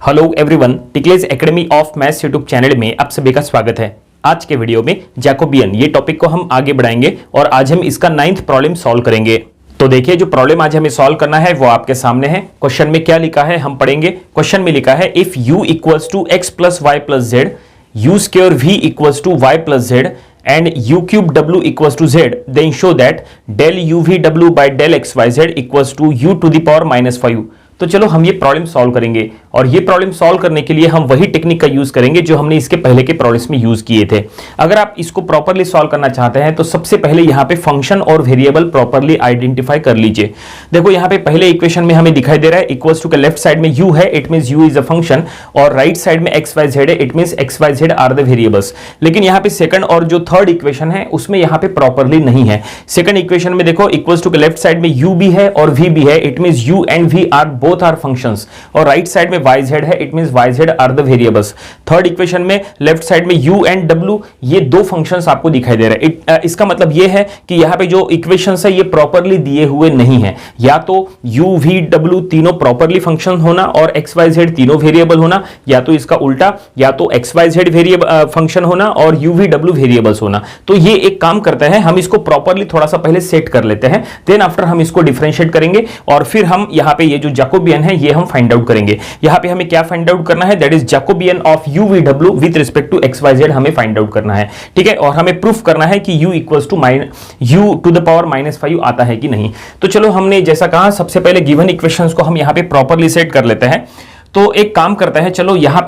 Hello everyone, टिकलेज academy of maths YouTube channel में आप सभी का स्वागत है। आज के वीडियो में जैकोबियन ये टॉपिक को हम आगे बढ़ाएंगे और आज हम इसका 9th प्रॉब्लम सॉल्व करेंगे। तो देखिए, जो प्रॉब्लम आज हमें सॉल्व करना है वो आपके सामने है। क्वेश्चन में क्या लिखा है हम पढ़ेंगे। क्वेश्चन में लिखा है if u equals to x plus y plus z, u square v equals to y plus z and u cube w equals to z, then show that del uv w by del xyz equals to u to the power minus 5। तो चलो हम ये problem solve करेंगे और ये problem solve करने के लिए हम वही टेक्निक का यूज करेंगे जो हमने इसके पहले के प्रॉब्लम्स में यूज किए थे। अगर आप इसको प्रॉपर्ली सॉल्व करना चाहते हैं तो सबसे पहले यहाँ पे फंक्शन और वेरिएबल प्रॉपर्ली आइडेंटिफाई कर लीजिए। देखो यहाँ पे पहले इक्वेशन में हमें दिखाई दे रहा है इक्वल्स टू के लेफ्ट साइड में u है, it means u is a function, और राइट साइड में x y z है, it means x y z are the variables. लेकिन यहाँ पे सेकंड और जो थर्ड इक्वेशन है उसमें यहाँ पे प्रॉपर्ली नहीं है। सेकंड इक्वेशन में देखो इक्वल्स टू के लेफ्ट साइड में u भी है और v भी है, it means u and v are both are functions, और राइट साइड में yz है, it means yz are the variables. Third equation में लेफ्ट साइड में u एंड w ये दो फंक्शंस आपको दिखाई दे रहे हैं। इसका मतलब ये है कि यहाँ पे जो इक्वेशंस है ये प्रॉपर्ली दिए हुए नहीं है। या तो u v w तीनों प्रॉपर्ली फंक्शन होना और x y z तीनों वेरिएबल होना, या तो इसका उल्टा, या तो x y z variable function होना और u v w वेरिएबल्स होना। तो ये एक काम करते हैं, हम इसको प्रॉपर्ली थोड़ा सा पहले सेट कर लेते हैं, देन आफ्टर हम इसको डिफरेंशिएट करेंगे और फिर हम यहाँ पे ये जो जैकोबियन है ये हम फाइंड आउट करेंगे। यहाँ पे हमें क्या फाइंड आउट करना है, that is Jacobian of u v w with respect to x y z हमें फाइंड आउट करना है। ठीक है, और हमें प्रूफ करना है कि u equals to u to the power -5 आता है कि नहीं। तो चलो, हमने जैसा कहा सबसे पहले गिवन इक्वेशंस को हम यहाँ पे प्रॉपर्ली सेट कर लेते हैं। तो एक काम करते हैं, चलो यहाँ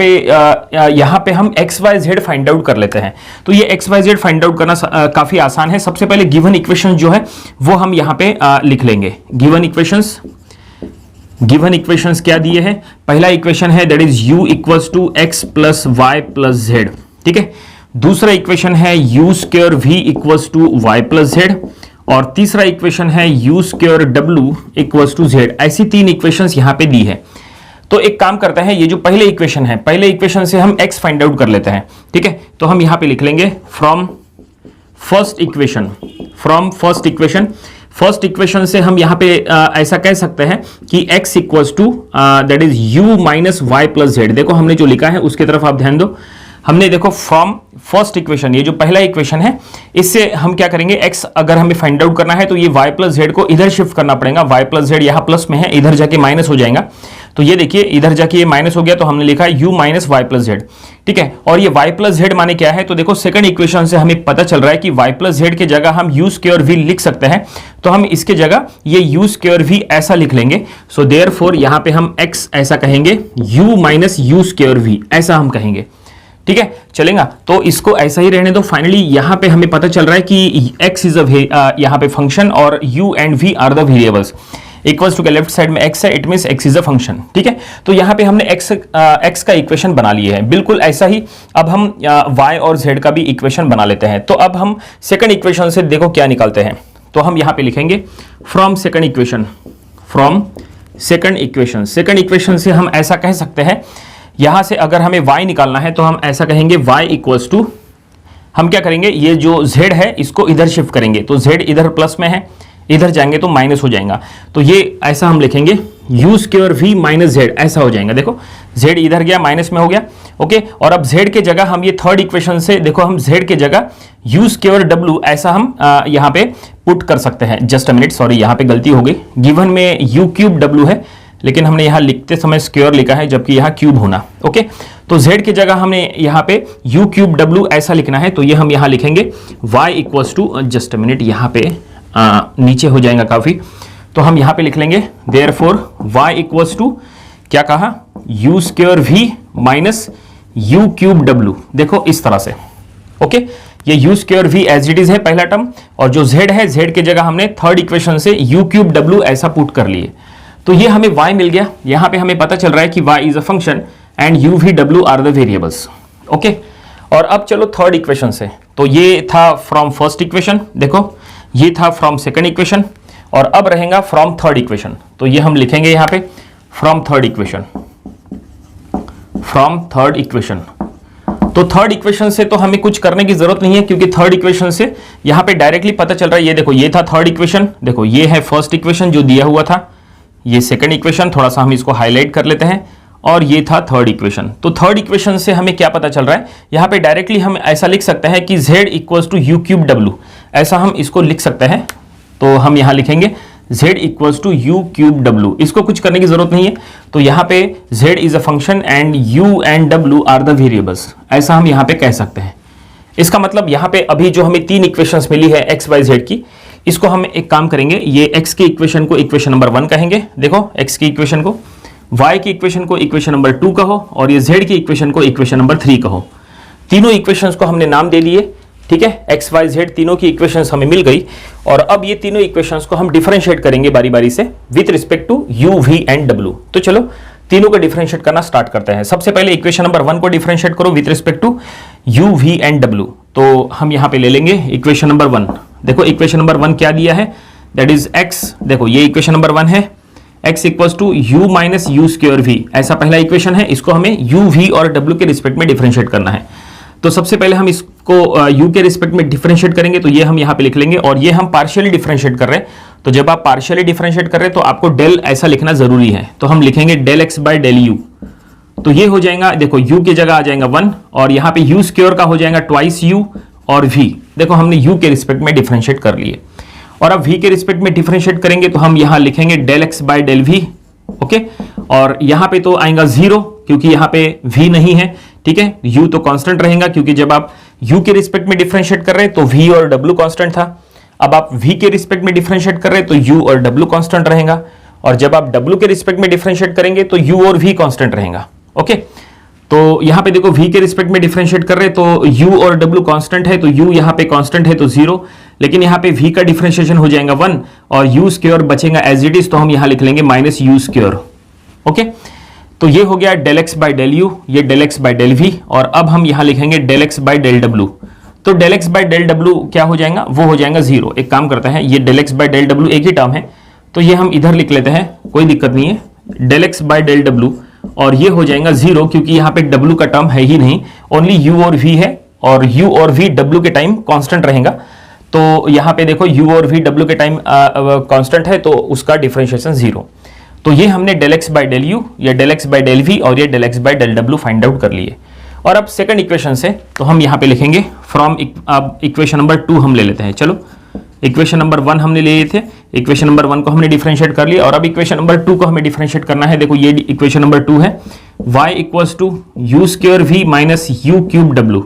पे हम x y z find out कर लेते हैं। तो ये x y z find out करना काफी आसान है। सबसे पहले गिवन इक्वेशन जो है वो हम यहाँ पे लिख लेंगे। गिवन इक्वेशंस क्या दिए हैं, पहला इक्वेशन है that is u equals to x plus y plus z. ठीक है, दूसरा इक्वेशन है u square v equals to y plus z, और तीसरा इक्वेशन है u square w equals to z. ऐसी तीन इक्वेशंस यहाँ पे दी है। तो एक काम करते हैं, ये जो पहले इक्वेशन है, पहले इक्वेशन से हम x फाइंड आउट कर लेते हैं। ठीक है, तो हम यहाँ पे लिख लेंगे फ्रॉम फर्स्ट इक्वेशन से हम यहाँ पे ऐसा कह सकते हैं कि x equals to that is u minus y plus z. देखो हमने जो लिखा है उसकी तरफ आप ध्यान दो। हमने देखो फ्रॉम फर्स्ट इक्वेशन, ये जो पहला इक्वेशन है, इससे हम क्या करेंगे, x अगर हमें फाइंड आउट करना है तो ये y प्लस जेड को इधर शिफ्ट करना पड़ेगा। y प्लस जेड यहाँ प्लस में है, इधर जाके माइनस हो जाएगा। तो ये देखिए इधर जाके ये माइनस हो गया, तो हमने लिखा है u minus y plus z. ठीक है, और ये y प्लस जेड माने क्या है, तो देखो सेकंड इक्वेशन से हमें पता चल रहा है कि y प्लस जेड के जगह हम u स्क्वायर v लिख सकते हैं। तो हम इसके जगह ये u स्क्वायर v ऐसा लिख लेंगे। सो देयरफॉर यहाँ पे हम x ऐसा कहेंगे, u minus u square v ऐसा हम कहेंगे। ठीक है, चलेगा। तो इसको ऐसा ही रहने दो। फाइनली यहाँ पे हमें पता चल रहा है कि x इज अ यहाँ पे फंक्शन और u and v are the variables. Equals to के लेफ्ट साइड में x है, it means x is a function. ठीक है, तो यहाँ पे हमने x का इक्वेशन बना लिए है। बिल्कुल ऐसा ही अब हम y और z का भी इक्वेशन बना लेते हैं। तो अब हम सेकंड इक्वेशन से देखो क्या निकालते हैं। तो हम यहाँ पे लिखेंगे फ्रॉम सेकंड इक्वेशन से हम ऐसा कह सकते हैं, यहां से अगर हमें y निकालना है तो हम ऐसा कहेंगे y इक्वल्स टू, हम क्या करेंगे, ये जो z है इसको इधर शिफ्ट करेंगे। तो z इधर प्लस में है, इधर जाएंगे तो माइनस हो जाएगा। तो ये ऐसा हम लिखेंगे u square v minus z, ऐसा हो जाएगा। देखो z इधर गया, माइनस में हो गया। ओके, और अब z के जगह हम ये थर्ड इक्वेशन से देखो हम z के जगह u स्क्वायर w ऐसा हम यहाँ पे पुट कर सकते हैं। जस्ट अ मिनट, सॉरी यहाँ पे गलती हो गई। गिवन में u क्यूब w है, लेकिन हमने यहाँ लिखते समय स्क्वायर लिखा है जबकि यहाँ क्यूब होना। ओके, तो z की जगह हमने यहाँ पे u क्यूब w ऐसा लिखना है। तो ये हम यहाँ लिखेंगे y equals to, just a minute, यहाँ पे नीचे हो जाएगा काफी। तो हम यहाँ पे लिख लेंगे देयरफॉर y इक्वल्स टू क्या कहा, u square v minus u cube w। देखो इस तरह से। ओके, ये u square v as it is है पहला टर्म, और जो z है, z की जगह हमने थर्ड इक्वेशन से u क्यूब w ऐसा पुट कर लिए। तो ये हमें y मिल गया। यहाँ पे हमें पता चल रहा है कि y is a function and u v w are the variables. Okay, और अब चलो थर्ड इक्वेशन से। तो ये था फ्रॉम फर्स्ट इक्वेशन, देखो ये था फ्रॉम सेकंड इक्वेशन, और अब रहेगा फ्रॉम थर्ड इक्वेशन। तो ये हम लिखेंगे यहाँ पे फ्रॉम थर्ड इक्वेशन। तो थर्ड इक्वेशन से तो हमें कुछ करने की जरूरत नहीं है, क्योंकि थर्ड इक्वेशन से यहाँ पे डायरेक्टली पता चल रहा है। ये देखो, ये था थर्ड इक्वेशन, देखो ये है फर्स्ट इक्वेशन जो दिया हुआ था, ये सेकंड इक्वेशन, थोड़ा सा हम इसको हाईलाइट कर लेते हैं, और ये था थर्ड इक्वेशन। तो थर्ड इक्वेशन से हमें क्या पता चल रहा है, यहाँ पे डायरेक्टली हम ऐसा लिख सकते हैं कि z equals to u cube डब्ल्यू, ऐसा हम इसको लिख सकते हैं। तो हम यहाँ लिखेंगे z equals to u cube डब्ल्यू, इसको कुछ करने की जरूरत नहीं है। तो यहाँ पे z is a function and u and w are the variables, ऐसा हम यहाँ पे कह सकते हैं। इसका मतलब यहाँ पे अभी जो हमें तीन इक्वेशंस मिली है x y z की, इसको हम एक काम करेंगे, ये x की इक्वेशन को इक्वेशन नंबर 1 कहेंगे, देखो x की इक्वेशन को, y की इक्वेशन को इक्वेशन नंबर 2 कहो, और ये z की इक्वेशन को इक्वेशन नंबर 3 कहो। तीनों इक्वेशंस को हमने नाम दे दिए, ठीक है, x y z तीनों की इक्वेशंस हमें मिल गई। और अब ये तीनों इक्वेशंस को हम डिफरेंशिएट करेंगे बारी बारी से with respect to u v and w। तो चलो तीनों को डिफरेंशिएट करना स्टार्ट करते हैं। सबसे पहले इक्वेशन नंबर 1 को डिफरेंशिएट करो with respect to u v and w। तो हम यहाँ पे ले लेंगे इक्वेशन नंबर 1। देखो इक्वेशन नंबर 1 क्या दिया है, दैट इज x, देखो ये इक्वेशन नंबर 1 है, x equals to u minus u square v, ऐसा पहला इक्वेशन है। इसको हमें u v और w के रिस्पेक्ट में डिफरेंशिएट करना है। तो सबसे पहले हम इसको u के रिस्पेक्ट में डिफरेंशिएट करेंगे, तो ये हम यहाँ पे लिख लेंगे, और ये हम पार्शियली डिफरेंशिएट कर रहे हैं। तो जब आप पार्शियली डिफरेंशिएट कर रहे हैं तो आपको डेल ऐसा लिखना जरूरी है, तो हम लिखेंगे del x by del u। तो ये हो जाएगा, देखो u की जगह आ जाएगा 1, और यहाँ पे u स्क्वायर का हो जाएगा ट्वाइस u और v। देखो हमने u के रिस्पेक्ट में डिफरेंशिएट कर लिए, और अब v के रिस्पेक्ट में डिफरेंशिएट करेंगे तो हम यहाँ लिखेंगे del x by del v, okay. और यहाँ पे तो आएगा 0 क्योंकि यहाँ पे v नहीं है, ठीक है, u तो कांस्टेंट रहेगा क्योंकि जब आप u के रिस्पेक्ट में डिफरेंशिएट कर रहे हैं तो v और w कांस्टेंट था। अब आप v के रिस्पेक्ट में डिफरेंशिएट कर रहे हैं तो u और w कांस्टेंट रहेगा, और जब आप w के रिस्पेक्ट में डिफरेंशिएट करेंगे तो u और v कांस्टेंट रहेगा, ओके। तो यहाँ पे देखो v के रिस्पेक्ट में डिफरेंशिएट कर रहे हैं तो u और w कांस्टेंट है, तो u यहाँ पे कांस्टेंट है तो 0, लेकिन यहाँ पे v का डिफरेंशिएशन हो जाएगा 1 और u स्क्वायर बचेगा एज इट इज, तो हम यहाँ लिख लेंगे माइनस यू स्क्वायर, ओके। तो ये हो गया del x by del u, ये del x by del v, और अब हम यहाँ लिखेंगे del x by del w। तो del x by del w क्या हो जाएगा, वो हो जाएगा 0। एक काम करते हैं, ये del x by del w एक ही टर्म है, तो ये हम इधर लिख लेते हैं, कोई दिक्कत नहीं है, del x by del w, और ये हो जाएगा 0 क्योंकि यहाँ पे w का टर्म है ही नहीं, ओनली u और v है, और u और v w के टाइम कांस्टेंट रहेगा। तो यहाँ पे देखो u और v w के टाइम कांस्टेंट है, तो उसका डिफरेंशिएशन 0। तो ये हमने del x by del u, ये del x by del v और ये del x by del w find out कर लिए। और अब सेकंड इक्वेशन से तो हम यहाँ पे लिखेंगे फ्रॉम, अब इक्वेशन नंबर 2 हम ले लेते हैं। चलो इक्वेशन नंबर 1 हमने ले लिए थे, इक्वेशन नंबर 1 को हमने डिफरेंशिएट कर लिया, और अब इक्वेशन नंबर 2 को हमें डिफरेंशिएट करना है। देखो ये इक्वेशन नंबर 2 है, y equals to u square v minus u cube w।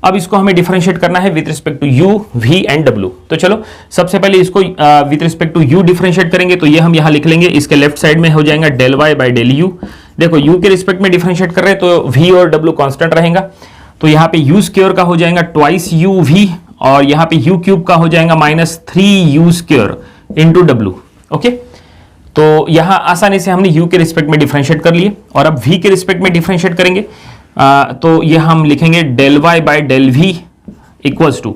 अब इसको हमें डिफरेंशिएट करना है with respect to u, v and w। तो चलो सबसे पहले इसको with respect to u differentiate करेंगे, तो ये हम यहाँ लिख लेंगे, इसके लेफ्ट साइड में हो जाएगा del y by del u। देखो u के रिस्पेक्ट में डिफरेंशिएट कर रहे हैं तो v और w कांस्टेंट रहेगा, तो यहाँ पे u स्क्वायर का हो जाएगा ट्वाइस u v, और यहाँ पे u क्यूब का हो जाएगा minus 3u square into w, okay. तो यहाँ आसानी से हमने u के रिस्पेक्ट में डिफरेंशिएट कर लिए, और अब v के रिस्पेक्ट में डिफरेंशिएट करेंगे तो ये हम लिखेंगे del y by del v equals to,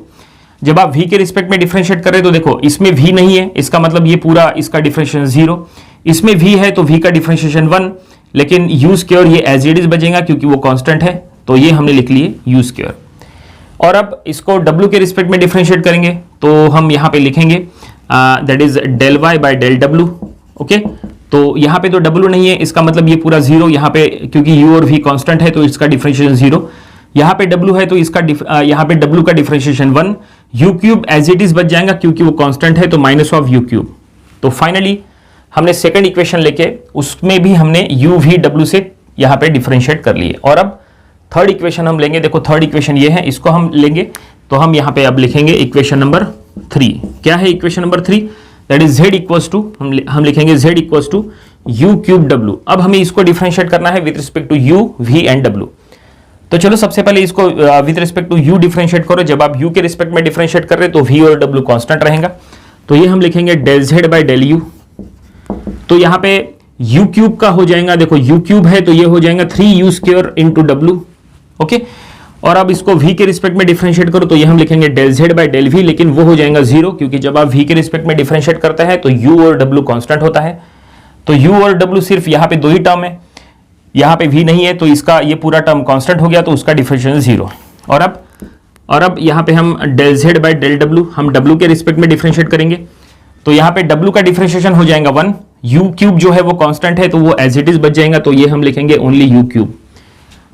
जब आप v के रिस्पेक्ट में डिफरेंशिएट कर रहे हैं तो देखो इसमें v नहीं है, इसका मतलब ये पूरा इसका डिफरेंशिएशन 0, इसमें v है तो v का डिफरेंशिएशन 1, लेकिन u स्क्वायर ये एज इट इज बचेगा क्योंकि वो कांस्टेंट है, तो ये हमने लिख लिए u स्क्वायर। और अब इसको w के रिस्पेक्ट में डिफरेंशिएट करेंगे तो हम यहाँ पे लिखेंगे that is del y by del w, okay. तो यहाँ पे तो w नहीं है, इसका मतलब ये पूरा 0, यहाँ पे क्योंकि u और v कांस्टेंट है तो इसका डिफरेंशिएशन 0, यहाँ पे w है तो इसका यहाँ पे w का differentiation 1, u cube as it is बच जाएगा क्योंकि वो कांस्टेंट है, तो माइनस ऑफ u क्यूब। तो फाइनली हमने सेकंड इक्वेशन लेके उसमें भी हमने u v w से यहाँ पे डिफरेंशिएट कर लिए। और अब थर्ड इक्वेशन हम लेंगे, देखो थर्ड इक्वेशन ये है, इसको हम लेंगे तो हम यहाँ पे अब लिखेंगे इक्वेशन नंबर 3। क्या है equation number 3, that is z equals to, हम लिखेंगे z equals to u cube w। अब हमें इसको डिफरेंशिएट करना है with respect to u, v and w। तो चलो सबसे पहले इसको with respect to u differentiate करो, जब आप u के रिस्पेक्ट में डिफरेंशिएट कर रहे हैं तो v और w कांस्टेंट रहेगा, तो ये हम लिखेंगे del z by del u। तो यहाँ पे u क्यूब का हो जाएगा, देखो u क्यूब है तो ये हो जाएगा 3u square into w, okay. और अब इसको v के रिस्पेक्ट में डिफरेंशिएट करो तो ये हम लिखेंगे del z by del v, लेकिन वो हो जाएगा 0 क्योंकि जब आप v के रिस्पेक्ट में डिफरेंशिएट करते हैं तो u और w कांस्टेंट होता है, तो u और w सिर्फ यहाँ पे 2 ही टर्म है, यहाँ पे v नहीं है तो इसका ये पूरा टर्म कांस्टेंट हो गया, तो उसका डिफरेंशिएशन 0। और अब यहाँ पे हम del z by del w, हम w के रिस्पेक्ट में डिफरेंशिएट करेंगे तो यहाँ पे w का डिफरेंशिएशन हो जाएगा 1, यू क्यूब जो है वो कांस्टेंट है तो वो एज इट इज बच जाएगा, तो ये हम लिखेंगे ओनली यू क्यूब।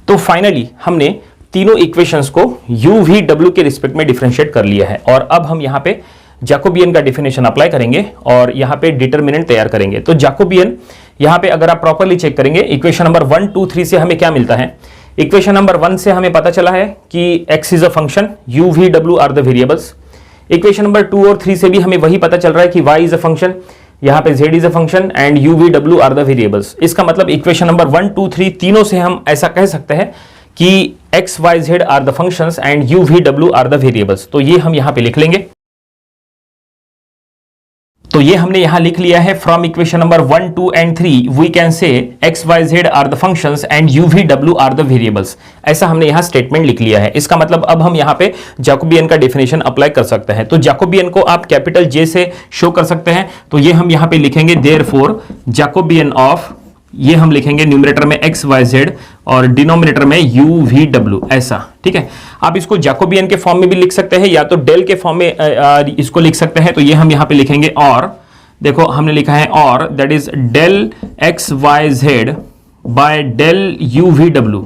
तो फाइनली हमने तीनों इक्वेशंस को यू वी डब्ल्यू के रिस्पेक्ट में डिफरेंशिएट कर लिया है और अब हम यहां पे जैकोबियन का डेफिनेशन अप्लाई करेंगे और यहां पे डिटरमिनेंट तैयार करेंगे। तो जैकोबियन यहां पे अगर आप प्रॉपर्ली चेक करेंगे इक्वेशन नंबर 1, 2, 3 से हमें क्या मिलता है। इक्वेशन नंबर 1 से हमें पता चला है कि x is a function, u v w are the variables. Equation number 2 और 3 से भी हमें वही पता चल रहा है कि y इज अ फंक्शन, यहां पे z is a function and u v w are the variables. इसका मतलब इक्वेशन नंबर 1, 2, 3 तीनों से हम ऐसा कह सकते हैं कि x, y, z are the functions and u v w are the variables. तो ये हम यहां पे लिख लेंगे। तो ये हमने यहां लिख लिया है from equation number 1, 2 and 3 we can say x, y, z are the functions and u v w are the variables. ऐसा हमने यहां स्टेटमेंट लिख लिया है। इसका मतलब अब हम यहां पे जैकोबियन का डेफिनेशन अप्लाई कर सकते हैं। तो जैकोबियन को आप कैपिटल J से शो कर सकते हैं, तो ये हम यहां पे लिखेंगे देयरफॉर जैकोबियन ऑफ, ये हम लिखेंगे न्यूमरेटर में x, y, z और डिनोमिनेटर में u v w, ऐसा। ठीक है, आप इसको जैकोबियन के फॉर्म में भी लिख सकते हैं या तो डेल के फॉर्म में इसको लिख सकते हैं। तो ये हम यहां पे लिखेंगे और, देखो हमने लिखा है और, that is del x, y, z by del u v w।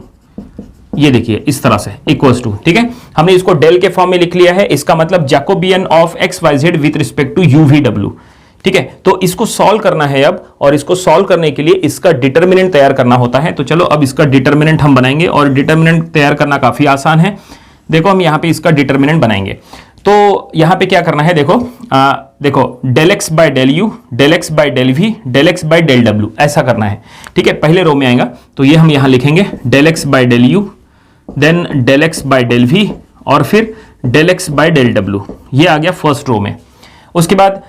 ये देखिए इस तरह से इक्वल्स टू, ठीक है, हमने इसको डेल के फॉर्म में लिख लिया है। इसका मतलब Jacobian of x, y, z with respect to u v w। ठीक है, तो इसको सॉल्व करना है अब, और इसको सॉल्व करने के लिए इसका डिटरमिनेंट तैयार करना होता है। तो चलो अब इसका डिटरमिनेंट हम बनाएंगे और डिटरमिनेंट तैयार करना काफी आसान है। देखो हम यहां पे इसका डिटरमिनेंट बनाएंगे। तो यहां पे क्या करना है, देखो del x by del u, del x by del v, del x by del डब्ल्यू, ऐसा करना है। ठीक है, पहले रो में आएगा तो ये हम यहां लिखेंगे del x by del u, then del x by del v और फिर डेल एक्स बाय डेल डब्ल्यू। ये आ गया फर्स्ट रो में। उसके बाद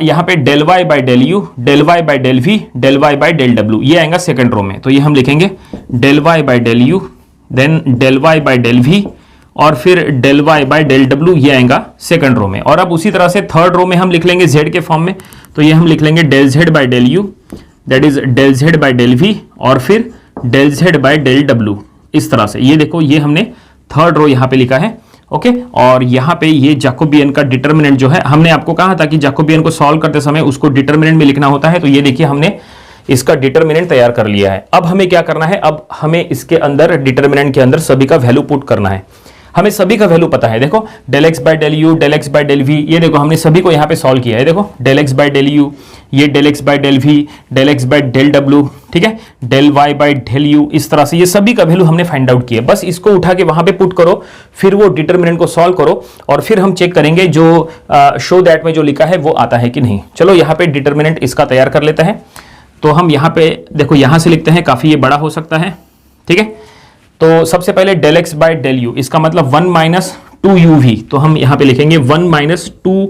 यहां पे del y by del u, del y by del v, del y by del डब्ल्यू, ये आएगा सेकंड रो में। तो ये हम लिखेंगे del y by del u, then del y by del v और फिर डेल वाई बाय डेल डब्ल्यू, ये आएगा सेकंड रो में। और अब उसी तरह से थर्ड रो में हम लिख लेंगे जेड के फॉर्म में। तो ये हम लिख लेंगे del z by del u, that is del z by del v और फिर डेल जेड बाय डेल डब्ल्यू, इस तरह से। ये देखो ये हमने थर्ड रो यहां पे लिखा है। ओके, और यहां पे ये जैकोबियन का डिटरमिनेंट जो है, हमने आपको कहा था कि जैकोबियन को सॉल्व करते समय उसको डिटरमिनेंट में लिखना होता है। तो ये देखिए हमने इसका डिटरमिनेंट तैयार कर लिया है। अब हमें क्या करना है, अब हमें इसके अंदर डिटरमिनेंट के अंदर सभी का वैल्यू पुट करना है। हमें सभी का वैल्यू पता है। देखो del x by del u, del x by del v, ये देखो हमने सभी को यहाँ पे सॉल्व किया है। देखो del x by del u, ये del x by del v, del x by del डब्ल्यू, ठीक है, del y by del u, इस तरह से ये सभी का वैल्यू हमने फाइंड आउट किया। बस इसको उठा के वहां पे पुट करो, फिर वो डिटरमिनेंट को सॉल्व करो और फिर हम चेक करेंगे जो शो दैट में जो लिखा है वो आता है कि नहीं। चलो यहाँ पे डिटरमिनेंट इसका तैयार कर लेते हैं। तो हम यहाँ पे देखो यहां से लिखते हैं, काफी ये बड़ा हो सकता है। ठीक है, तो सबसे पहले del x by del u, इसका मतलब 1 माइनस 2 यू वी, तो हम यहां पे लिखेंगे 1 minus 2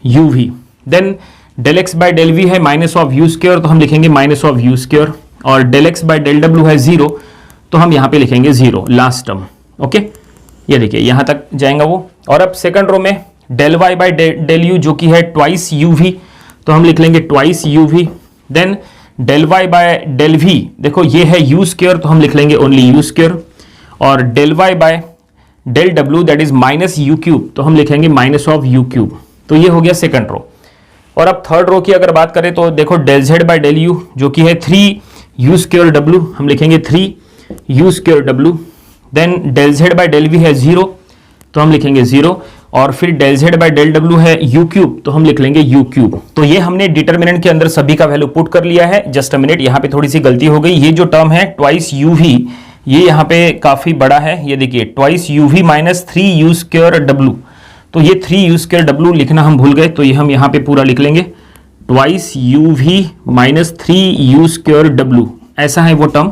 u v. Then del x by del v है माइनस ऑफ यू स्क्वायर, तो हम लिखेंगे माइनस ऑफ यू स्क्वायर। और डेल एक्स बाय डेल डब्ल्यू है 0, तो हम यहां पे लिखेंगे 0 लास्ट टर्म। ओके, ये देखिए यहां तक जाएगा वो। और अब सेकंड रो में del y by del u जो कि है ट्वाइस यू वी, तो हम लिख लेंगे twice u v. Then del y by del v, देखो ये है यू स्क्वायर, तो हम लिख लेंगे ओनली यू स्क्वायर। और डेल वाई बाय डेल डब्ल्यू that is minus u cube, तो हम लिखेंगे माइनस ऑफ यू क्यूब। तो ये हो गया सेकंड रो। और अब थर्ड रो की अगर बात करें तो देखो del z by del u जो कि है 3 यू स्क्वायर डब्ल्यू, हम लिखेंगे 3 यू स्क्वायर डब्ल्यू। Then del z by del v है 0, तो हम लिखेंगे 0। और फिर डेल जेड बाय डेल डब्ल्यू है यू क्यूब, तो हम लिख लेंगे यू क्यूब। तो ये हमने डिटरमिनेंट के अंदर सभी का वैल्यू पुट कर लिया है। जस्ट अ मिनट, यहाँ पे थोड़ी सी गलती हो गई। ये जो टर्म है ट्वाइस यू वी, ये यहाँ पे काफी बड़ा है। ये देखिए twice u v minus 3 u square डब्ल्यू, तो ये 3 यू स्क्वायर डब्ल्यू लिखना हम भूल गए, तो ये हम यहाँ पे पूरा लिख लेंगे twice u v minus 3 u square डब्ल्यू, ऐसा है वो टर्म।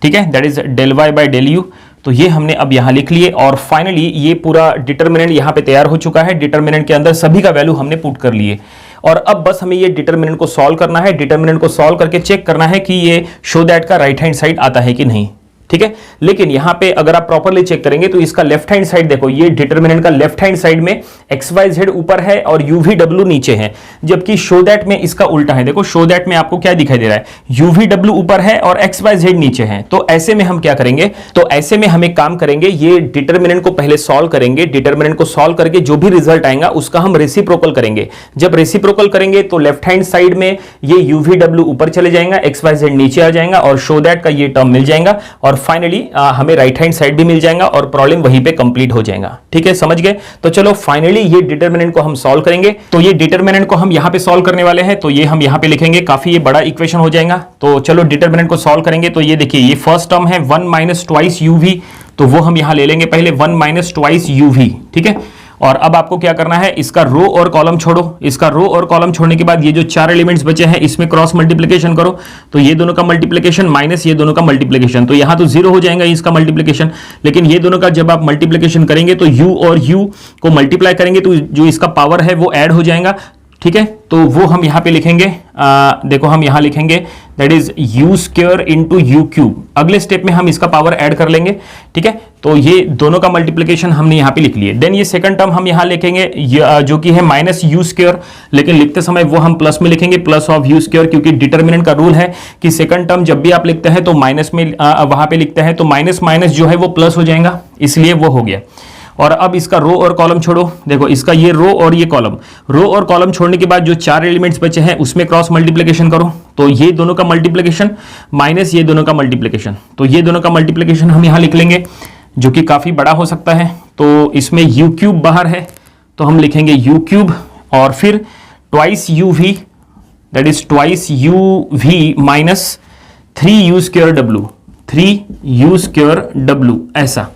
ठीक है, that is del y by del u. तो ये हमने अब यहाँ लिख लिए और फाइनली ये पूरा डिटरमिनेंट यहाँ पे तैयार हो चुका है। डिटरमिनेंट के अंदर सभी का वैल्यू हमने पुट कर लिए और अब बस हमें ये डिटरमिनेंट को सॉल्व करना है। डिटरमिनेंट को सॉल्व करके चेक करना है कि ये शो दैट का राइट हैंड साइड आता है कि नहीं। ठीक है। लेकिन यहां पे अगर आप प्रॉपरली चेक करेंगे तो इसका लेफ्ट हैंड साइड देखो, ये डिटरमिनेंट का लेफ्ट हैंड साइड में XYZ ऊपर है और UVW नीचे है, जबकि शो दैट में इसका उल्टा है। देखो शो दैट में आपको क्या दिखाई दे रहा है, UVW ऊपर है और XYZ नीचे है। तो ऐसे में हम क्या करेंगे, तो ऐसे में हम एक काम करेंगे, ये डिटरमिनेंट को पहले सॉल्व करेंगे। डिटरमिनेंट को सॉल्व करके जो भी रिजल्ट आएगा उसका हम रेसिप्रोकल करेंगे। जब रेसिप्रोकल करेंगे तो लेफ्ट हैंड साइड में ये UVW ऊपर चले जाएगा, XYZ नीचे आ जाएगा और शो दैट का ये टर्म मिल जाएगा और फाइनली हमें राइट हैंड साइड भी मिल जाएगा और प्रॉब्लम वहीं पे कंप्लीट हो जाएगा। ठीक है, समझ गए। तो चलो फाइनली ये डिटरमिनेंट को हम सॉल्व करेंगे। तो ये डिटरमिनेंट को हम यहां पे सॉल्व करने वाले हैं, तो ये हम यहां पे लिखेंगे, काफी ये बड़ा इक्वेशन हो जाएगा। तो चलो डिटरमिनेंट को सॉल्व करेंगे। तो ये देखिए, ये फर्स्ट टर्म है 1 माइनस ट्वाइस UV, तो वो हम यहां ले लेंगे पहले 1 माइनस ट्वाइस UV। ठीक है, और अब आपको क्या करना है, इसका रो और कॉलम छोड़ो। इसका रो और कॉलम छोड़ने के बाद ये जो 4 एलिमेंट्स बचे हैं इसमें क्रॉस मल्टीप्लिकेशन करो। तो ये दोनों का मल्टीप्लिकेशन माइनस ये दोनों का मल्टीप्लिकेशन, तो यहां तो 0 हो जाएगा इसका मल्टीप्लिकेशन, लेकिन ये दोनों का जब आप मल्टीप्लिकेशन करेंगे तो U और U को मल्टीप्लाई करेंगे तो जो इसका पावर है वो ऐड हो जाएगा। ठीक है, तो वो हम यहां पे लिखेंगे, देखो हम यहां लिखेंगे that is U square into U cube. अगले स्टेप में हम इसका पावर ऐड कर लेंगे। ठीक है, तो ये दोनों का मल्टीप्लिकेशन हमने यहां पे लिख लिए। देन ये सेकंड टर्म हम यहां लिखेंगे जो कि है माइनस U स्क्वायर, लेकिन लिखते समय वो हम प्लस में लिखेंगे, प्लस ऑफ U स्क्वायर, क्योंकि डिटरमिनेंट का रूल है कि सेकंड टर्म जब भी आप लिखते हैं तो माइनस में वहां पे लिखते हैं तो माइनस माइनस जो है वो प्लस हो जाएगा, इसलिए वो हो गया। और अब इसका रो और कॉलम छोड़ो। देखो इसका ये रो और ये कॉलम, रो और कॉलम छोड़ने के बाद जो 4 एलिमेंट्स बचे हैं उसमें क्रॉस मल्टीप्लिकेशन करो। तो ये दोनों का मल्टीप्लिकेशन माइनस ये दोनों का मल्टीप्लिकेशन, तो ये दोनों का मल्टीप्लिकेशन हम यहां लिख लेंगे, जो कि काफी बड़ा हो सकता है। तो इसमें U क्यूब बाहर है तो हम लिखेंगे U क्यूब, और फिर twice UV, that is twice UV minus 3U square W, 3U square W, ऐसा।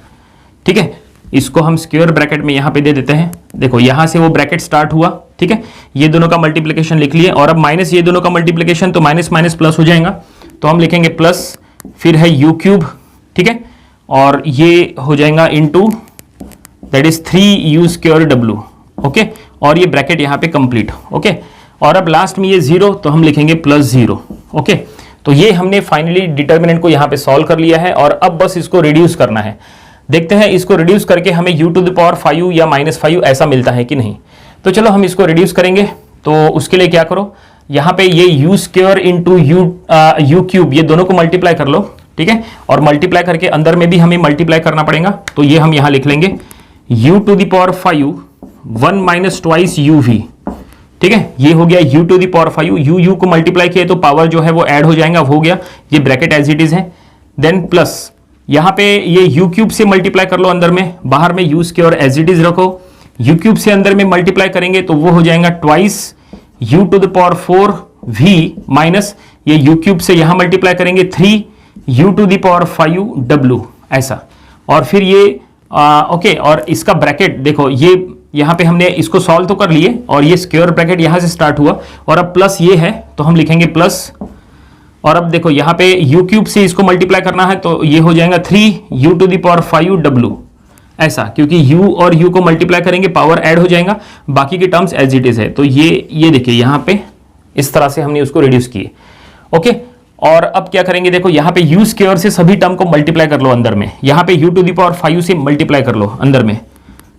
ठीक है, इसको हम स्क्वायर ब्रैकेट में यहां पे दे देते हैं। देखो यहां से वो ब्रैकेट स्टार्ट हुआ। ठीक है, ये दोनों का मल्टीप्लिकेशन लिख लिए, और अब माइनस ये दोनों का मल्टीप्लिकेशन, तो माइनस माइनस प्लस हो जाएगा, तो हम लिखेंगे प्लस, फिर है U क्यूब। ठीक है, और ये हो जाएगा into that is 3U square W। Okay, और ये ब्रैकेट यहां पे कंप्लीट। ओके, और अब लास्ट में ये 0, तो हम लिखेंगे प्लस 0। ओके, तो ये हमने फाइनली डिटरमिनेंट को यहां पे सॉल्व कर लिया है, और अब बस इसको रिड्यूस करना है। देखते हैं इसको रिड्यूस करके हमें U टू द पावर 5 या -5 ऐसा मिलता है कि नहीं। तो चलो हम इसको रिड्यूस करेंगे। तो उसके लिए क्या करो, यहाँ पे ये U square into U cube, ये दोनों को मल्टीप्लाई कर लो। ठीक है, और मल्टीप्लाई करके अंदर में भी हमें मल्टीप्लाई करना पड़ेगा, तो ये हम यहाँ लिख लेंगे U to the power 5 1 minus twice UV। ठीक है, ये हो गया U to the power 5, U को मल्टीप्लाई किया तो पावर जो है वो ऐड हो जाएगा, हो गया, ये ब्रैकेट एज इट इज है। देन प्लस यहां पे ये U क्यूब से मल्टीप्लाई कर लो अंदर में, बाहर में U square as it is रखो। U क्यूब से अंदर में मल्टीप्लाई करेंगे तो वो हो जाएगा twice U to the power 4V minus ये U क्यूब से यहां मल्टीप्लाई करेंगे 3U to the power 5W, ऐसा। और फिर ये ओके, और इसका ब्रैकेट देखो, ये यहां पे हमने इसको सॉल्व तो कर लिए, और ये स्क्वायर ब्रैकेट यहां से स्टार्ट हुआ, और अब प्लस ये है तो हम लिखेंगे प्लस, और अब देखो यहाँ पे U क्यूब से इसको मल्टीप्लाई करना है तो ये हो जाएगा 3U to the power 5W, ऐसा, क्योंकि U और U को मल्टीप्लाई करेंगे पावर ऐड हो जाएगा, बाकी के टर्म्स एज इट इज है। तो ये देखिए यहाँ पे इस तरह से हमने उसको रिड्यूस किए। ओके, और अब क्या करेंगे, देखो यहाँ पे U स्क्वायर से सभी टर्म को मल्टीप्लाई कर लो अंदर में, यहाँ पे U टू द पावर 5 से मल्टीप्लाई कर लो अंदर में,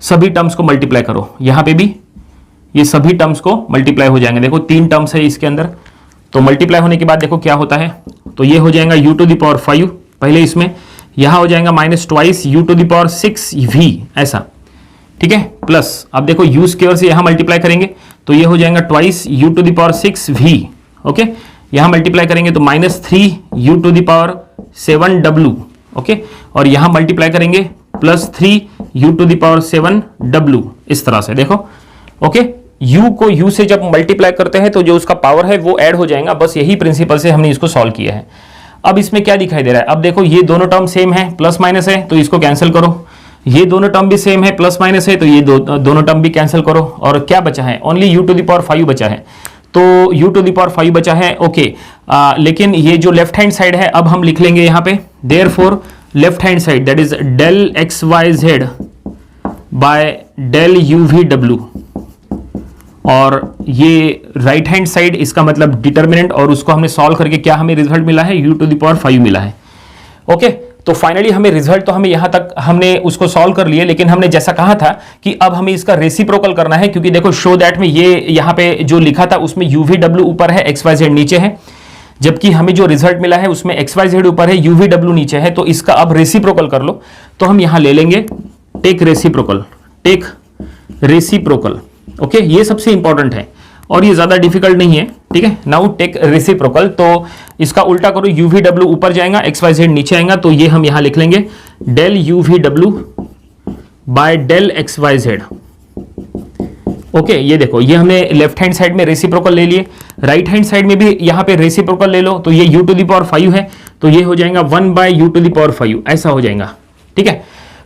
सभी टर्म्स को मल्टीप्लाई करो, यहाँ पे भी ये सभी टर्म्स को मल्टीप्लाई हो जाएंगे। देखो 3 टर्म्स है इसके अंदर, तो मल्टीप्लाई होने के बाद देखो क्या होता है, तो ये हो जाएगा U टू द पावर 5 पहले इसमें, यहां हो जाएगा minus twice U to the power 6V, ऐसा। ठीक है, प्लस अब देखो U स्क्वायर से यहां मल्टीप्लाई करेंगे तो ये हो जाएगा twice U to the power 6V। Okay, यहां मल्टीप्लाई करेंगे तो -3U to the power 7W। Okay, और यहां मल्टीप्लाई करेंगे plus 3U to the power 7W, इस तरह से देखो। ओके, U को U से जब मल्टीप्लाई करते हैं तो जो उसका पावर है वो ऐड हो जाएगा, बस यही प्रिंसिपल से हमने इसको सॉल्व किया है। अब इसमें क्या दिखाई दे रहा है, अब देखो ये दोनों टर्म सेम है, प्लस माइनस है तो इसको कैंसिल करो, ये दोनों टर्म भी सेम है, प्लस माइनस है तो ये दोनों टर्म भी कैंसिल करो, और क्या बचा है, only U to the power 5 बचा है, तो U टू द पावर 5 बचा है। ओके, लेकिन ये जो लेफ्ट हैंड साइड है अब हम लिख लेंगे यहाँ पे, therefore left hand side that is del XYZ by del UVW, और ये राइट हैंड साइड इसका मतलब डिटरमिनेंट, और उसको हमने सॉल्व करके क्या हमें रिजल्ट मिला है, U टू द पावर 5 मिला है। ओके, तो फाइनली हमें रिजल्ट तो हमें यहां तक हमने उसको सॉल्व कर लिए, लेकिन हमने जैसा कहा था कि अब हमें इसका रेसिप्रोकल करना है, क्योंकि देखो शो दैट में ये यहां पे जो लिखा था उसमें UVW ऊपर है, XYZ नीचे है, जबकि हमें जो रिजल्ट मिला है उसमें XYZ ऊपर है, UVW नीचे है। तो इसका अब रेसिप्रोकल कर लो। तो हम यहां ले लेंगे टेक रेसिप्रोकल। ओके, ये सबसे इंपॉर्टेंट है और ये ज्यादा डिफिकल्ट नहीं है। ठीक है, नाउ टेक रेसिप्रोकल। तो इसका उल्टा करो, UVW ऊपर जाएगा, XYZ नीचे आएगा। तो ये हम यहां लिख लेंगे del UVW by del XYZ। Okay, ये देखो, ये हमने लेफ्ट हैंड साइड में रेसिप्रोकल ले लिए, राइट हैंड साइड में भी यहां पे रेसिप्रोकल ले लो। तो ये U⁵ है, तो ये हो जाएगा 1 बाय U⁵, ऐसा हो जाएगा। ठीक है,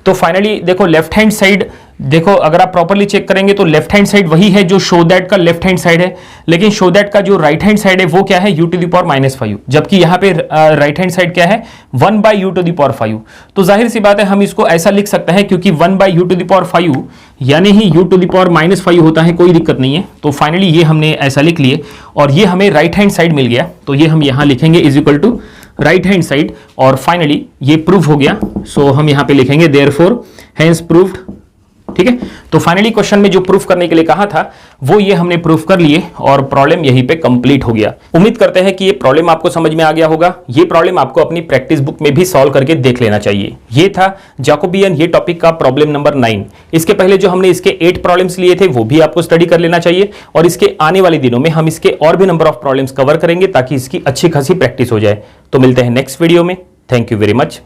तो फाइनली देखो लेफ्ट हैंड साइड, देखो अगर आप प्रॉपर्ली चेक करेंगे तो लेफ्ट हैंड साइड वही है जो शो दैट का लेफ्ट हैंड साइड है, लेकिन शो दैट का जो राइट हैंड साइड है वो क्या है, U⁵, जबकि यहां पे राइट हैंड साइड क्या है, 1 बाय U⁵। तो जाहिर सी बात है हम इसको ऐसा लिख सकते हैं, क्योंकि 1 बाय U⁵ यानी ही U⁵ होता है, कोई दिक्कत नहीं है। तो फाइनली ये हमने ऐसा लिख लिए और ये हमें राइट हैंड साइड मिल गया। तो ये हम यहां लिखेंगे is equal to right hand side, और फाइनली ये प्रूफ हो गया। सो हम यहां पे लिखेंगे देयरफॉर हेंस प्रूव्ड। ठीक है, तो फाइनली क्वेश्चन में जो प्रूफ करने के लिए कहा था वो ये हमने प्रूफ कर लिए और प्रॉब्लम यहीं पे कंप्लीट हो गया। उम्मीद करते हैं कि ये प्रॉब्लम आपको समझ में आ गया होगा। ये प्रॉब्लम आपको अपनी प्रैक्टिस बुक में भी सॉल्व करके देख लेना चाहिए। ये था जैकोबियन ये टॉपिक का प्रॉब्लम नंबर 9। इसके पहले जो हमने इसके 8 प्रॉब्लम्स लिए थे वो भी आपको स्टडी कर लेना चाहिए, और इसके आने वाले दिनों में हम इसके और भी नंबर ऑफ प्रॉब्लम्स कवर करेंगे ताकि इसकी अच्छी खासी प्रैक्टिस हो जाए। तो मिलते हैं नेक्स्ट वीडियो में। Thank you very much.